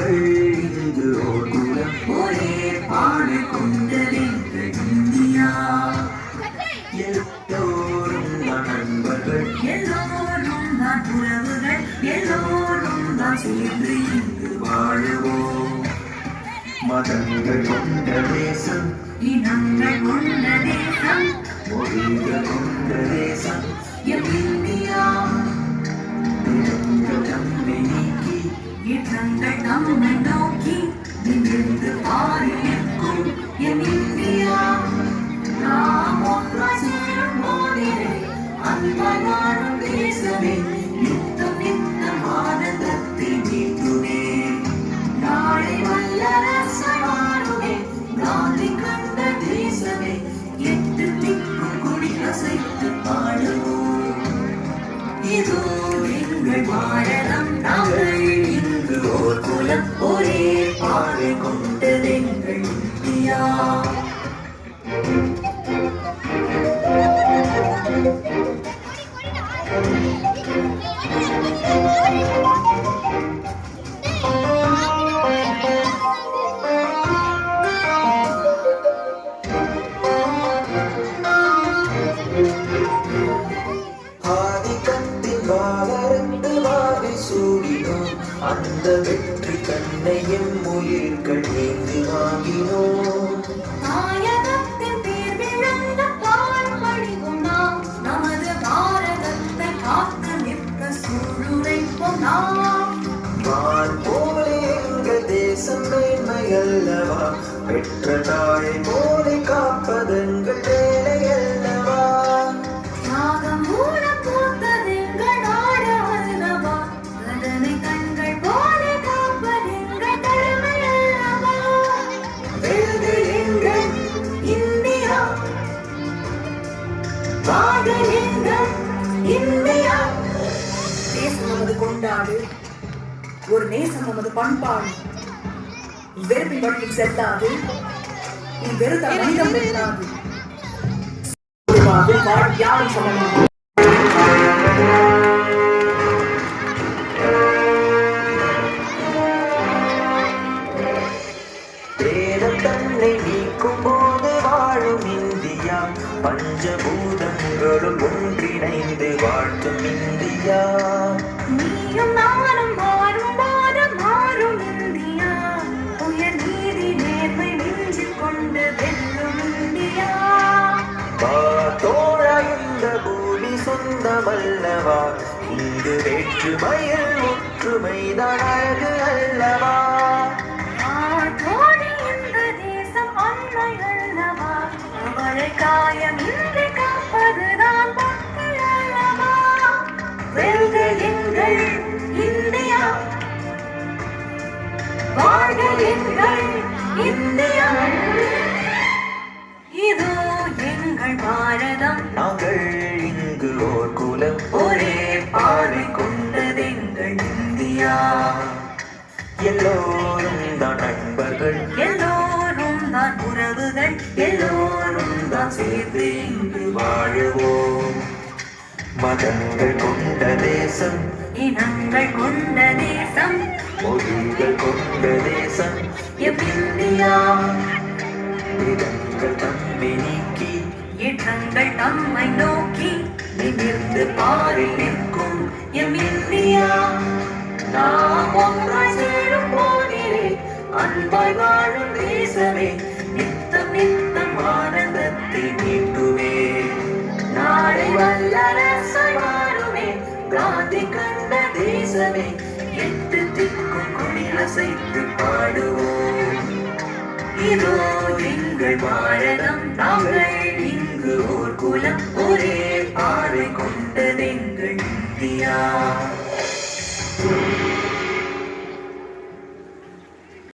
நாங்கள் இங்கு ஓர் குலம் ஒரே பாடு கொண்டதெங்கள் இந்தியா. எல்லோரும் தான் நண்பர்கள், எல்லோரும் தான் உறவுகள், எல்லோரும் தான் சேர்ந்து இங்கு வாழுவோம். மதங்கள் கொண்ட தேசம், இனங்கள் கொண்ட தேசம், மொழிகள் கொண்ட தேசம் எம் இந்தியா. திறங்கள் தம்மை நீக்கி, இடங்கள் நம்மை நோக்கி நிமிர்ந்து பாரி நிற்கும் எம் இந்தியா. நாம் ஒன்றாய் சேரும் போதிலே அன்பாய் வாழும் தேசமே, நித்தம் நித்தம் ஆனந்தத்தை நீட்டுமே. நாளை வல்லரசாய் வாழுமே காந்தி கண்ட தேசமே, எட்டு திக்கும் கொடி அசைத்து பாடுவோம். இதோ எங்கள் பாரதம், நாங்கள் இங்கு ஓர் குலம் ஒரே பாதை கொண்டதெங்கள் இந்தியா. அந்த வெற்றி கண்ணையும் உயிர்கள் நீந்து வாங்கினோம். தாயகத்தின் தீர்விழந்த பாழ்படிவும் நாம், நமது பாரதத்தை காத்து நிற்க சூளுரைப்போம் நாம். வான் போலே எங்கள் தேசம் மேன்மை அல்லவா, பெற்ற தாயை போலே காப்பதெங்கள் வேலை அல்லவா. தியாகம் மூலம் போத்ததெங்கள் நாடு அல்லவா, அதனை தங்கள் போலே காப்பதெங்கள் கடமை அல்லவா. வெல்க எங்கள் இந்தியா, வாழ்க எங்கள் இந்தியா. தேசம் நமது கொண்டாடு, ஒரு நேசம் நமது பண்பாடு. வெறுப்பின் வழியில் செல்லாது, வெறுத்த மனிதம் வெல்லாது. யாரும் சொல்லலாம். தன்னை நீக்கும் போது வாழும் இந்தியா, பஞ்சபூதங்களும் ஒன்றிணைந்து வாழ்த்தும் இந்தியா. நீயும் நானும் மாறும் மாறும் மாறும் இந்தியா, உயர் நீதி நேர்மை நெஞ்சில் கொண்டு வெல்லும் இந்தியா. தோழ இந்த பூமி சொந்தமல்லவா, இங்கு வேற்றுமையில் ஒற்றுமைதான் அழகு அல்லவா. காயமின்றி காப்பதுதான் மக்கள் அல்லவா. வெல்க எங்கள் இந்தியா, வாழ்க எங்கள் இந்தியா. இதோ எங்கள் பாரதம், நாங்கள் இங்கு ஓர் குலம் ஒரே பாதை கொண்டதெங்கள் இந்தியா. எல்லோரும் தான் நண்பர்கள், எல்லோரும் தான் உறவுகள், எல்லோரும் தான் சேர்ந்து இங்கு வாழுவோம். மதங்கள் கொண்ட தேசம், இனங்கள் கொண்ட தேசம், மொழிகள் கொண்ட தேசம் எம் இந்தியா. இடங்கள் தம்மை நீக்கி, இடங்கள் தம்மை நோக்கி நிமிர்ந்து பாரில் நிற்கும் எம் இந்தியா. நாம் ஒன்றாய் சேரும் போதிலே அன்பாய் வாழும் தேசமே, நித்தம் நித்தம் ஆனந்தத்தை நீட்டுமே. நாளை வல்லரசாய் வாழுமே காந்தி கண்ட தேசமே, எட்டு திக்கும் கொடி அசைத்து பாடுவோம். இதோ எங்கள் பாரதம், நாங்கள் இங்கு ஓர் குலம் ஒரே பாதை கொண்டதெங்கள் இந்தியா.